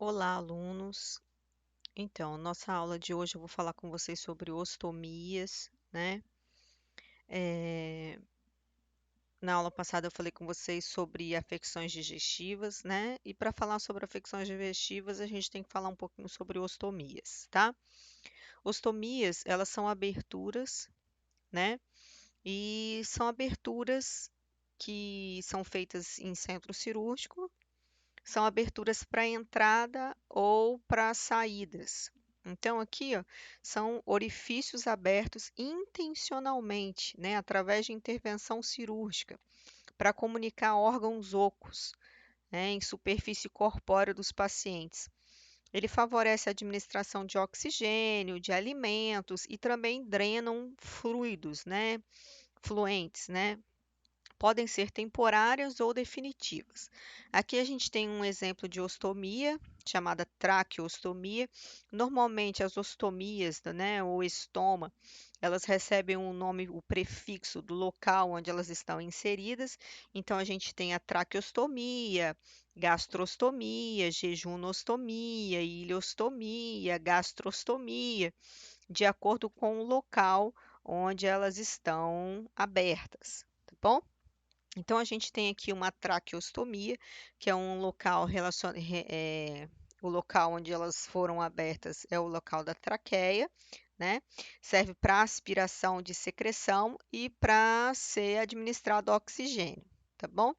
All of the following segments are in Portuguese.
Olá, alunos. Então, nossa aula de hoje eu vou falar com vocês sobre ostomias, né? Na aula passada eu falei com vocês sobre afecções digestivas, né? E para falar sobre afecções digestivas, a gente tem que falar um pouquinho sobre ostomias, tá? Ostomias, elas são aberturas, né? E são aberturas que são feitas em centro cirúrgico. São aberturas para entrada ou para saídas. Então, aqui, ó, são orifícios abertos intencionalmente, né, através de intervenção cirúrgica, para comunicar órgãos ocos, né, em superfície corpórea dos pacientes. Ele favorece a administração de oxigênio, de alimentos e também drenam fluidos, né, fluentes, né, podem ser temporárias ou definitivas. Aqui a gente tem um exemplo de ostomia, chamada traqueostomia. Normalmente as ostomias, né, ou estoma, elas recebem um nome, o prefixo do local onde elas estão inseridas. Então a gente tem a traqueostomia, gastrostomia, jejunostomia, ileostomia, gastrostomia, de acordo com o local onde elas estão abertas, tá bom? Então, a gente tem aqui uma traqueostomia, que é um local o local onde elas foram abertas é o local da traqueia, né? Serve para aspiração de secreção e para ser administrado oxigênio, tá bom?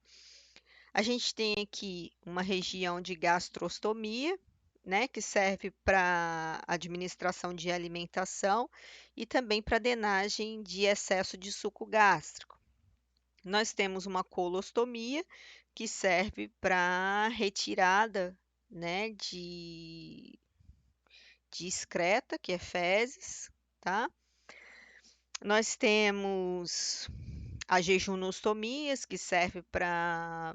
A gente tem aqui uma região de gastrostomia, né, que serve para administração de alimentação e também para drenagem de excesso de suco gástrico. Nós temos uma colostomia, que serve para retirada, né, de excreta, que é fezes, tá? Nós temos a jejunostomias, que serve para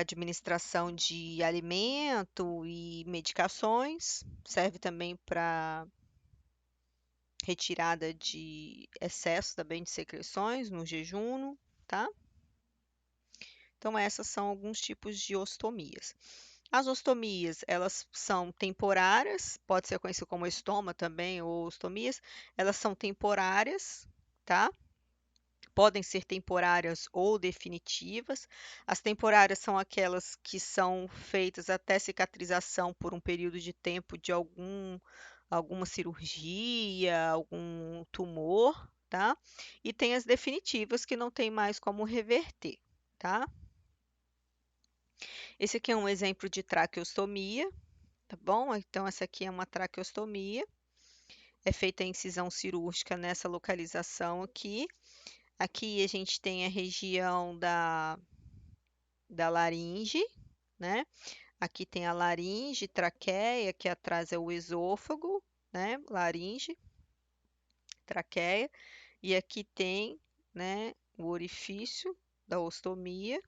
administração de alimento e medicações, serve também para retirada de excesso também de secreções no jejum, tá? Então, essas são alguns tipos de ostomias. As ostomias, elas são temporárias, pode ser conhecido como estoma também, ou ostomias, elas são temporárias, tá? Podem ser temporárias ou definitivas. As temporárias são aquelas que são feitas até cicatrização por um período de tempo de alguma cirurgia, algum tumor, tá? E tem as definitivas que não tem mais como reverter, tá? Esse aqui é um exemplo de traqueostomia, tá bom? Então, essa aqui é uma traqueostomia. É feita a incisão cirúrgica nessa localização aqui. Aqui a gente tem a região da laringe, né? Aqui tem a laringe, traqueia, que atrás é o esôfago, né? Laringe, traqueia. E aqui tem, né, o orifício da ostomia,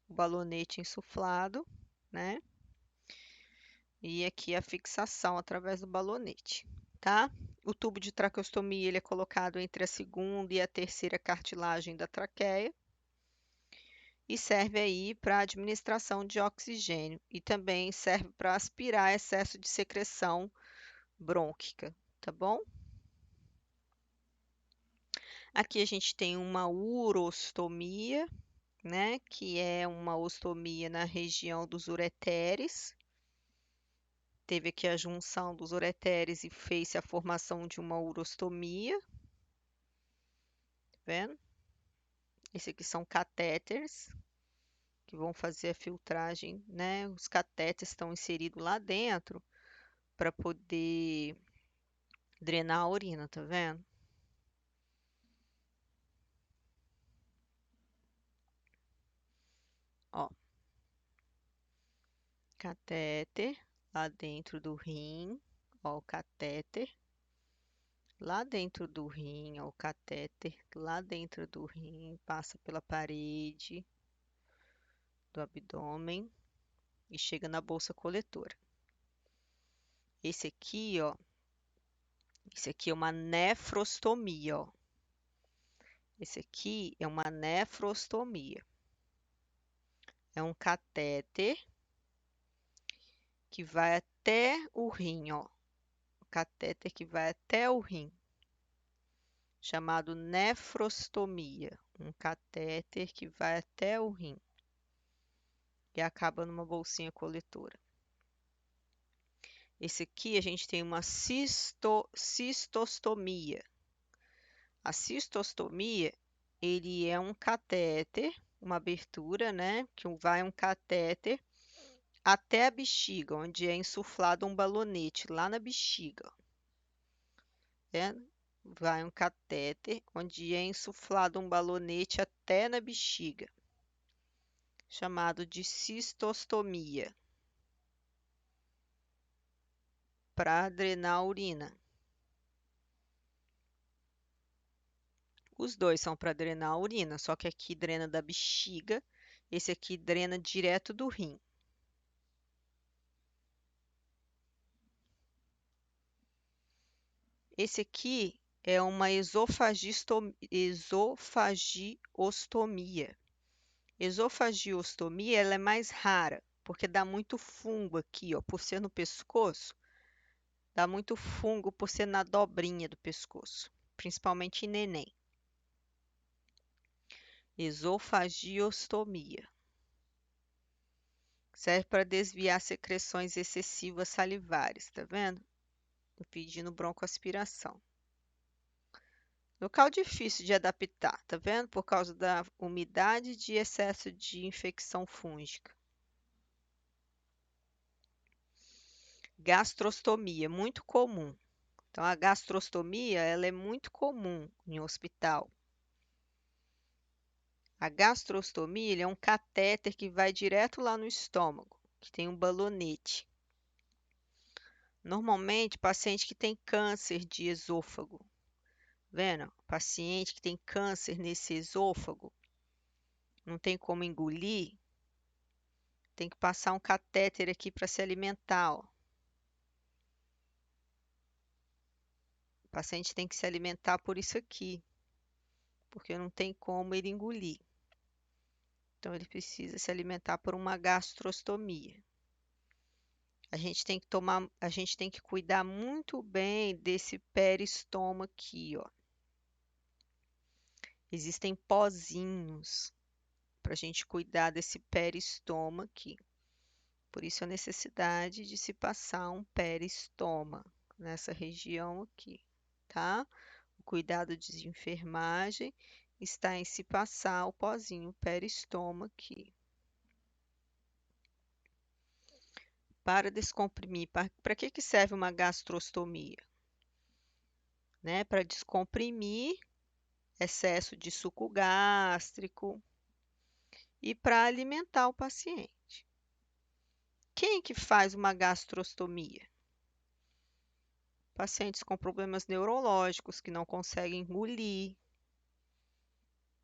o balonete insuflado, né? E aqui a fixação através do balonete, tá? O tubo de traqueostomia ele é colocado entre a segunda e a terceira cartilagem da traqueia e serve aí para administração de oxigênio e também serve para aspirar excesso de secreção brônquica, tá bom? Aqui a gente tem uma urostomia, né, que é uma ostomia na região dos ureteres. Teve aqui a junção dos ureteres e fez-se a formação de uma urostomia, tá vendo? Esse aqui são catéteres que vão fazer a filtragem, né? Os catéteres estão inseridos lá dentro para poder drenar a urina, tá vendo? Ó, catéter lá dentro do rim, ó, o catéter lá dentro do rim, ó, o catéter lá dentro do rim, passa pela parede do abdômen e chega na bolsa coletora. Esse aqui, ó, esse aqui é uma nefrostomia, ó. Esse aqui é uma nefrostomia. É um catéter que vai até o rim, ó. Um catéter que vai até o rim, chamado nefrostomia. Um catéter que vai até o rim e acaba numa bolsinha coletora. Esse aqui a gente tem uma cistostomia. A cistostomia, ele é um catéter, uma abertura, né? Que vai um catéter até a bexiga, onde é insuflado um balonete lá na bexiga, né? Vai um catéter onde é insuflado um balonete até na bexiga, chamado de cistostomia, para drenar a urina. Os dois são para drenar a urina, só que aqui drena da bexiga, esse aqui drena direto do rim. Esse aqui é uma esofagiostomia. Esofagiostomia, ela é mais rara, porque dá muito fungo aqui, ó, por ser no pescoço, dá muito fungo por ser na dobrinha do pescoço, principalmente em neném. Esofagiostomia. Serve para desviar secreções excessivas salivares, tá vendo? Impedindo broncoaspiração. Local difícil de adaptar, tá vendo? Por causa da umidade e de excesso de infecção fúngica. Gastrostomia, muito comum. Então, a gastrostomia, ela é muito comum em hospital. A gastrostomia, ele é um catéter que vai direto lá no estômago, que tem um balonete. Normalmente, paciente que tem câncer de esôfago, vendo? Paciente que tem câncer nesse esôfago, não tem como engolir, tem que passar um catéter aqui para se alimentar, ó. O paciente tem que se alimentar por isso aqui, porque não tem como ele engolir. Então, ele precisa se alimentar por uma gastrostomia. A gente tem que cuidar muito bem desse peristoma aqui, ó. Existem pozinhos para a gente cuidar desse peristoma aqui. Por isso a necessidade de se passar um peristoma nessa região aqui, tá? O cuidado de enfermagem está em se passar o pozinho peristoma aqui. Para descomprimir, para que serve uma gastrostomia? Né? Para descomprimir excesso de suco gástrico e para alimentar o paciente. Quem que faz uma gastrostomia? Pacientes com problemas neurológicos que não conseguem engolir,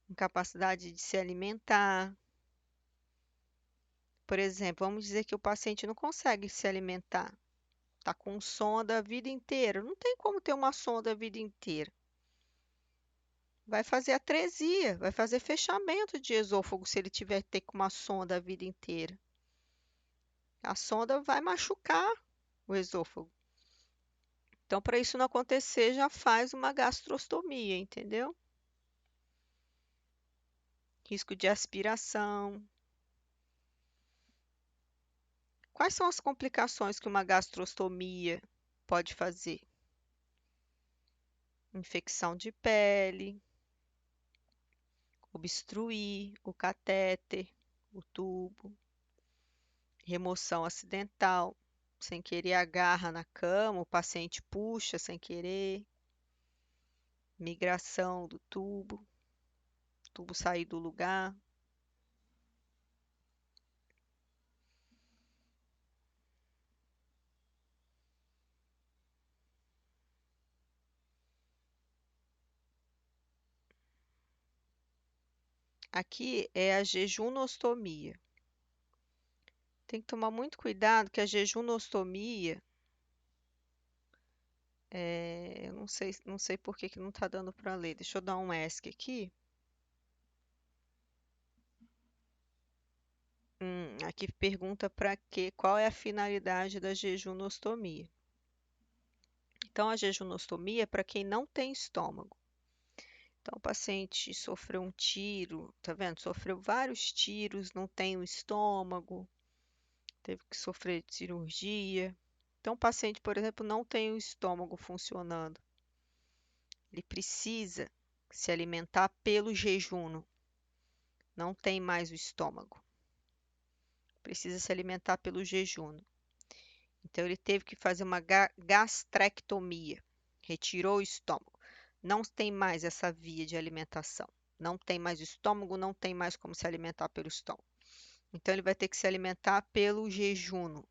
incapacidade de se alimentar. Por exemplo, vamos dizer que o paciente não consegue se alimentar, está com sonda a vida inteira. Não tem como ter uma sonda a vida inteira. Vai fazer atresia, vai fazer fechamento de esôfago se ele tiver que ter com uma sonda a vida inteira. A sonda vai machucar o esôfago. Então, para isso não acontecer, já faz uma gastrostomia, entendeu? Risco de aspiração. Quais são as complicações que uma gastrostomia pode fazer? Infecção de pele, obstruir o catéter, o tubo, remoção acidental, sem querer agarra na cama, o paciente puxa sem querer, migração do tubo sair do lugar. Aqui é a jejunostomia. Tem que tomar muito cuidado que a jejunostomia, eu não sei por que que não está dando para ler. Deixa eu dar um ESC aqui. Aqui pergunta para quê? Qual é a finalidade da jejunostomia? Então, a jejunostomia é para quem não tem estômago. Então, o paciente sofreu um tiro, tá vendo? Sofreu vários tiros, não tem o estômago, teve que sofrer cirurgia. Então, o paciente, por exemplo, não tem o estômago funcionando. Ele precisa se alimentar pelo jejum, não tem mais o estômago. Precisa se alimentar pelo jejum. Então, ele teve que fazer uma gastrectomia, retirou o estômago. Não tem mais essa via de alimentação. Não tem mais estômago, não tem mais como se alimentar pelo estômago. Então, ele vai ter que se alimentar pelo jejum.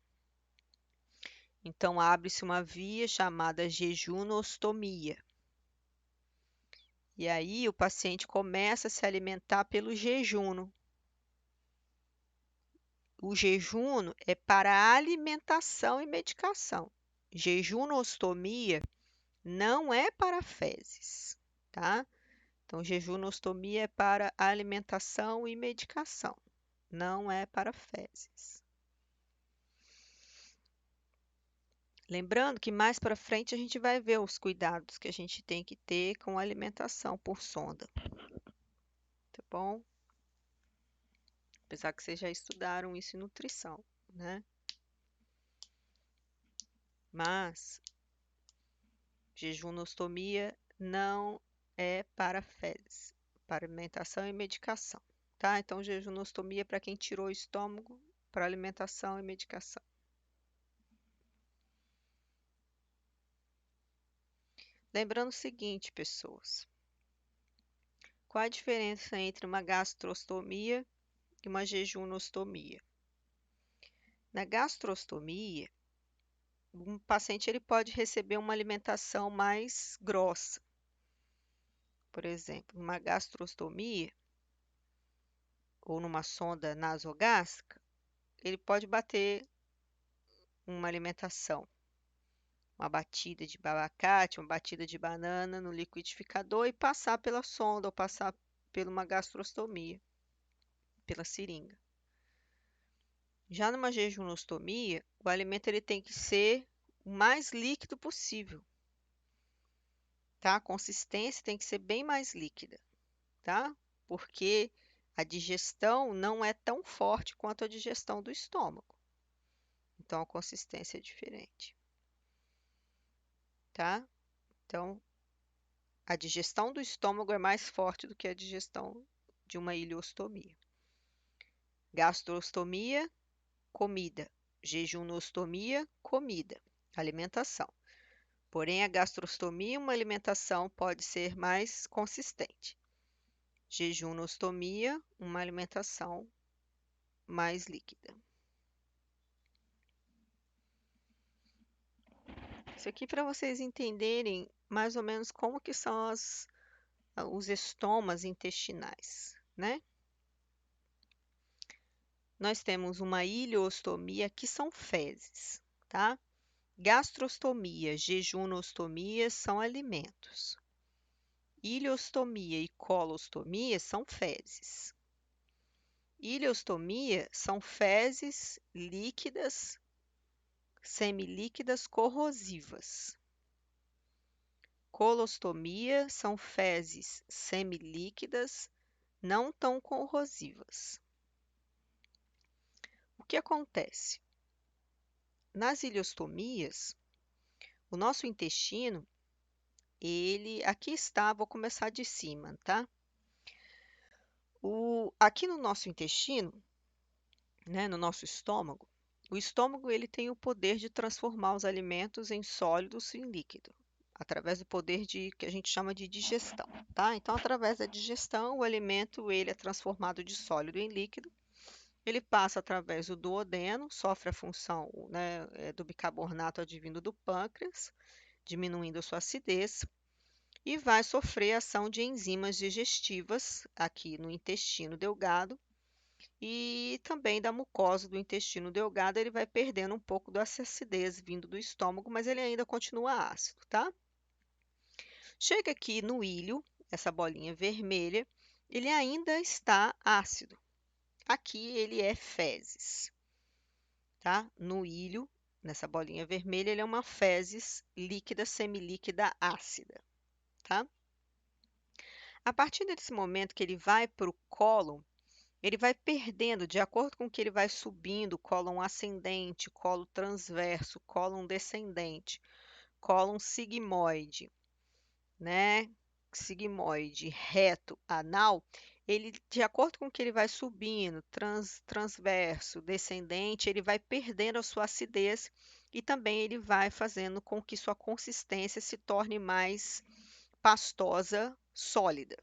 Então, abre-se uma via chamada jejunostomia. E aí, o paciente começa a se alimentar pelo jejum. O jejum é para alimentação e medicação. Jejunostomia não é para fezes, tá? Então, jejunostomia é para alimentação e medicação, não é para fezes. Lembrando que mais para frente a gente vai ver os cuidados que a gente tem que ter com a alimentação por sonda, tá bom? Apesar que vocês já estudaram isso em nutrição, né? Mas jejunostomia não é para fezes, para alimentação e medicação, tá? Então, jejunostomia é para quem tirou o estômago, para alimentação e medicação. Lembrando o seguinte, pessoas, qual a diferença entre uma gastrostomia e uma jejunostomia? Na gastrostomia, um paciente ele pode receber uma alimentação mais grossa. Por exemplo, numa gastrostomia ou numa sonda nasogástrica, ele pode bater uma alimentação, uma batida de abacate, uma batida de banana no liquidificador e passar pela sonda ou passar por uma gastrostomia, pela seringa. Já numa jejunostomia, o alimento ele tem que ser o mais líquido possível, tá? A consistência tem que ser bem mais líquida, tá? Porque a digestão não é tão forte quanto a digestão do estômago. Então, a consistência é diferente, tá? Então, a digestão do estômago é mais forte do que a digestão de uma ileostomia. Gastrostomia, comida. Jejunostomia, comida, alimentação. Porém, a gastrostomia, uma alimentação pode ser mais consistente. Jejunostomia, uma alimentação mais líquida. Isso aqui para vocês entenderem mais ou menos como que são os estomas intestinais, né? Nós temos uma ileostomia, que são fezes, tá? Gastrostomia, jejunostomia são alimentos. Ileostomia e colostomia são fezes. Ileostomia são fezes líquidas, semilíquidas corrosivas. Colostomia são fezes semilíquidas, não tão corrosivas. O que acontece? Nas ileostomias, o nosso intestino, aqui está, vou começar de cima, tá? Aqui no nosso intestino, né, no nosso estômago, o estômago ele tem o poder de transformar os alimentos em sólidos e em líquido, através do poder que a gente chama de digestão, tá? Então, através da digestão, o alimento ele é transformado de sólido em líquido. Ele passa através do duodeno, sofre a função, né, do bicarbonato advindo do pâncreas, diminuindo a sua acidez, e vai sofrer ação de enzimas digestivas aqui no intestino delgado e também da mucosa do intestino delgado, ele vai perdendo um pouco da acidez vindo do estômago, mas ele ainda continua ácido, tá? Chega aqui no íleo, essa bolinha vermelha, ele ainda está ácido. Aqui ele é fezes, tá? No ilho, nessa bolinha vermelha, ele é uma fezes líquida, semilíquida, ácida, tá? A partir desse momento que ele vai para o cólon, ele vai perdendo, de acordo com que ele vai subindo, cólon ascendente, cólon transverso, cólon descendente, cólon sigmoide, né? Sigmoide, reto, anal, ele, de acordo com que ele vai subindo, transverso, descendente, ele vai perdendo a sua acidez e também ele vai fazendo com que sua consistência se torne mais pastosa, sólida.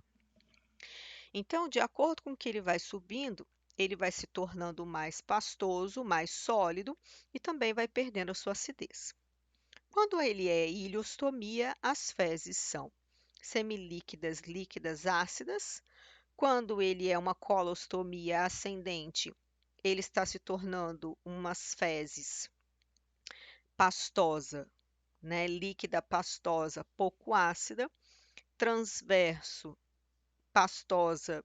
Então, de acordo com que ele vai subindo, ele vai se tornando mais pastoso, mais sólido e também vai perdendo a sua acidez. Quando ele é ileostomia, as fezes são semilíquidas, líquidas, ácidas. Quando ele é uma colostomia ascendente, ele está se tornando umas fezes pastosa, né, líquida, pastosa, pouco ácida. Transverso, pastosa,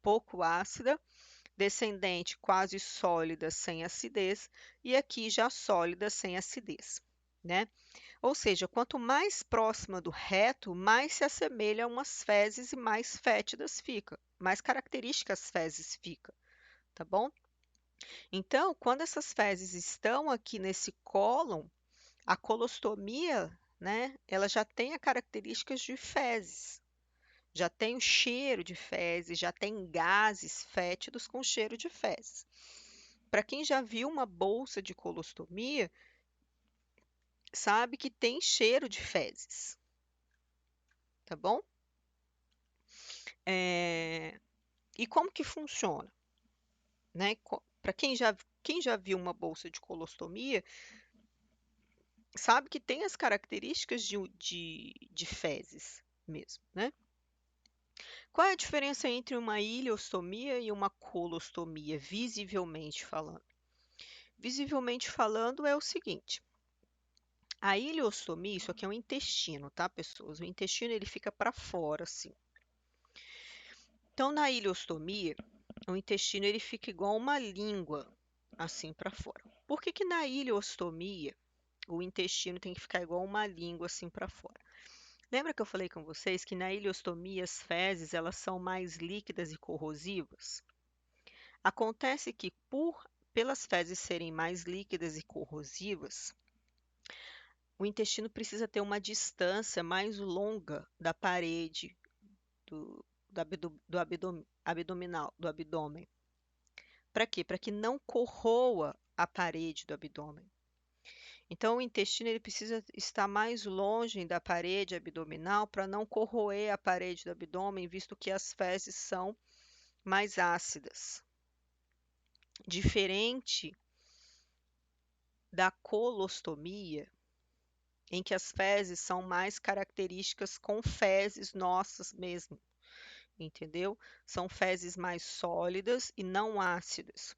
pouco ácida. Descendente, quase sólida, sem acidez. E aqui já sólida, sem acidez, né? Ou seja, quanto mais próxima do reto, mais se assemelha a umas fezes e mais fétidas fica, mais características as fezes fica, tá bom? Então, quando essas fezes estão aqui nesse cólon, a colostomia, né, ela já tem as características de fezes, já tem o cheiro de fezes, já tem gases fétidos com cheiro de fezes. Para quem já viu uma bolsa de colostomia, sabe que tem cheiro de fezes, tá bom? E como que funciona, né? Para quem já viu uma bolsa de colostomia, sabe que tem as características de fezes mesmo, né? Qual é a diferença entre uma ileostomia e uma colostomia, visivelmente falando? Visivelmente falando é o seguinte, a ileostomia, isso aqui é um intestino, tá, pessoas? O intestino ele fica para fora, assim. Então, na ileostomia, o intestino ele fica igual uma língua, assim para fora. Por que que na ileostomia o intestino tem que ficar igual uma língua assim para fora? Lembra que eu falei com vocês que na ileostomia as fezes elas são mais líquidas e corrosivas? Acontece que pelas fezes serem mais líquidas e corrosivas, o intestino precisa ter uma distância mais longa da parede abdominal, do abdômen. Para quê? Para que não corroa a parede do abdômen. Então, o intestino ele precisa estar mais longe da parede abdominal para não corroer a parede do abdômen, visto que as fezes são mais ácidas. Diferente da colostomia, em que as fezes são mais características com fezes nossas mesmo, entendeu? São fezes mais sólidas e não ácidas,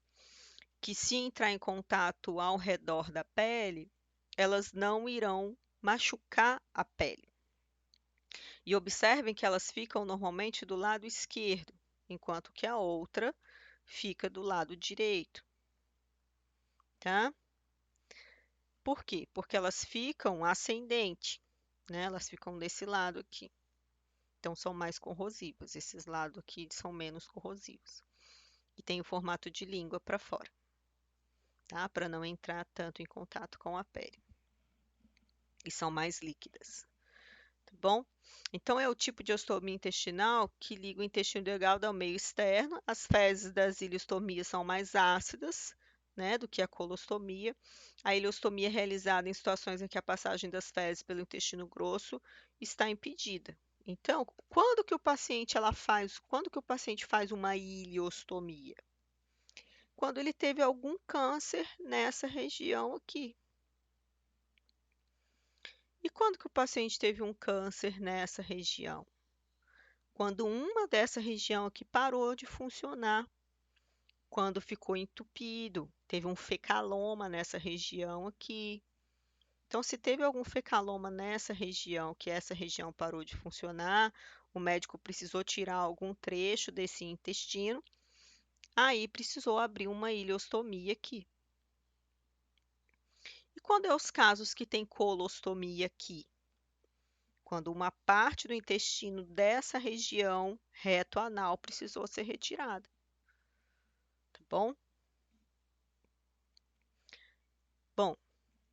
que se entrar em contato ao redor da pele, elas não irão machucar a pele. E observem que elas ficam normalmente do lado esquerdo, enquanto que a outra fica do lado direito, tá? Por quê? Porque elas ficam ascendente, né? Elas ficam desse lado aqui. Então são mais corrosivas. Esses lados aqui são menos corrosivos. E tem o formato de língua para fora, tá? Para não entrar tanto em contato com a pele. E são mais líquidas. Tá bom? Então, é o tipo de ostomia intestinal que liga o intestino delgado ao meio externo. As fezes das ileostomias são mais ácidas, né, do que a colostomia. A ileostomia é realizada em situações em que a passagem das fezes pelo intestino grosso está impedida. Então, quando que o paciente faz uma ileostomia? Quando ele teve algum câncer nessa região aqui. E quando que o paciente teve um câncer nessa região? Quando uma dessa região aqui parou de funcionar, quando ficou entupido, teve um fecaloma nessa região aqui. Então, se teve algum fecaloma nessa região, que essa região parou de funcionar, o médico precisou tirar algum trecho desse intestino, Aí precisou abrir uma ileostomia aqui. E quando é os casos que tem colostomia aqui? Quando uma parte do intestino dessa região reto-anal precisou ser retirada, tá bom? Bom,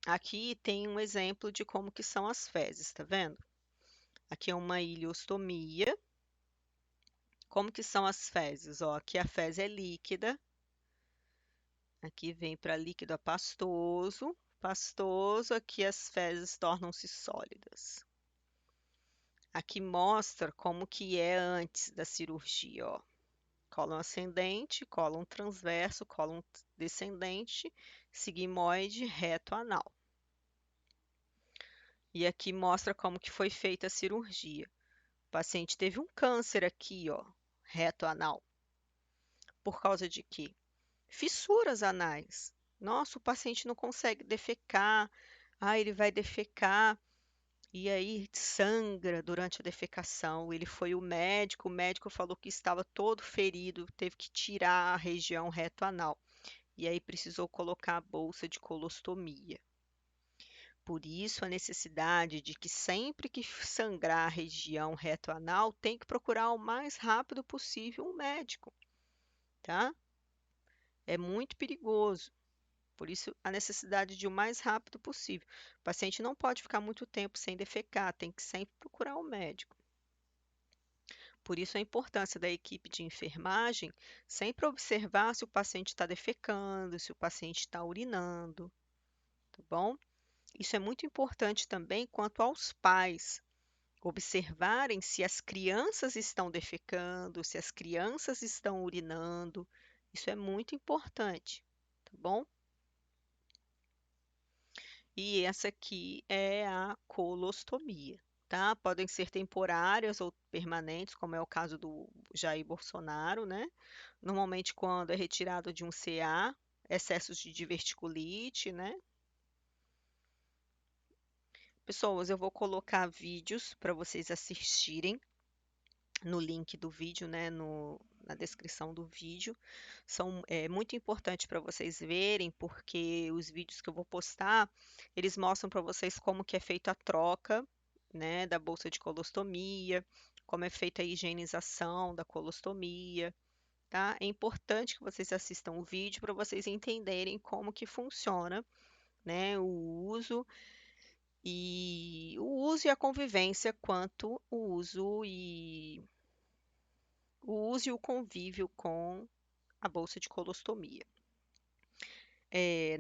aqui tem um exemplo de como que são as fezes, tá vendo? Aqui é uma ileostomia. Como que são as fezes? Ó, aqui a fezes é líquida. Aqui vem para líquido a pastoso. Pastoso, aqui as fezes tornam-se sólidas. Aqui mostra como que é antes da cirurgia, ó. Cólon ascendente, cólon transverso, cólon descendente, sigmoide, reto anal. E aqui mostra como que foi feita a cirurgia. O paciente teve um câncer aqui, ó, reto anal. Por causa de quê? Fissuras anais. Nossa, o paciente não consegue defecar. Ah, ele vai defecar e aí sangra durante a defecação. Ele foi o médico falou que estava todo ferido, teve que tirar a região reto-anal. E aí precisou colocar a bolsa de colostomia. Por isso, a necessidade de que sempre que sangrar a região reto-anal, tem que procurar o mais rápido possível um médico, tá? É muito perigoso. Por isso, a necessidade de o mais rápido possível. O paciente não pode ficar muito tempo sem defecar, tem que sempre procurar o médico. Por isso, a importância da equipe de enfermagem sempre observar se o paciente está defecando, se o paciente está urinando, tá bom? Isso é muito importante também quanto aos pais, observarem se as crianças estão defecando, se as crianças estão urinando. Isso é muito importante, tá bom? E essa aqui é a colostomia, tá? Podem ser temporárias ou permanentes, como é o caso do Jair Bolsonaro, né? Normalmente quando é retirado de um CA, excessos de diverticulite, né? Pessoas, eu vou colocar vídeos para vocês assistirem no link do vídeo, né, na descrição do vídeo. É muito importante para vocês verem, porque os vídeos que eu vou postar, eles mostram para vocês como que é feita a troca, né, da bolsa de colostomia, como é feita a higienização da colostomia, tá? É importante que vocês assistam o vídeo para vocês entenderem como que funciona, né, o uso e a convivência quanto o uso e o convívio com a bolsa de colostomia.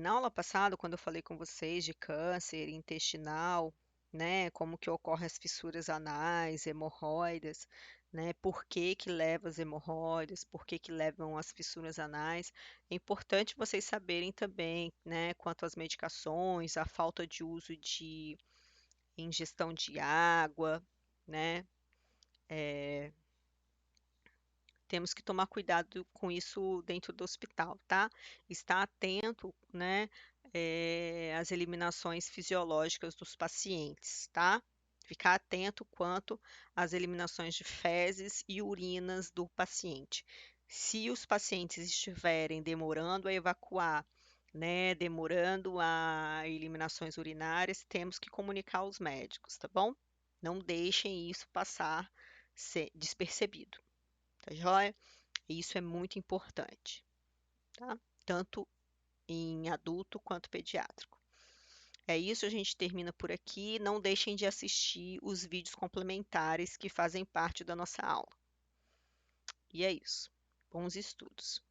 Na aula passada, quando eu falei com vocês de câncer intestinal, né, como que ocorrem as fissuras anais, hemorroidas, né, por que que leva as hemorroidas, por que que levam as fissuras anais, é importante vocês saberem também, né, quanto às medicações, a falta de uso de ingestão de água, né, temos que tomar cuidado com isso dentro do hospital, tá? Estar atento, né, às eliminações fisiológicas dos pacientes, tá? Ficar atento quanto às eliminações de fezes e urinas do paciente. Se os pacientes estiverem demorando a evacuar, né, demorando a eliminações urinárias, temos que comunicar aos médicos, tá bom? Não deixem isso passar despercebido. Tá joia? Isso é muito importante, tá? Tanto em adulto quanto pediátrico. É isso, a gente termina por aqui. Não deixem de assistir os vídeos complementares que fazem parte da nossa aula. E é isso. Bons estudos.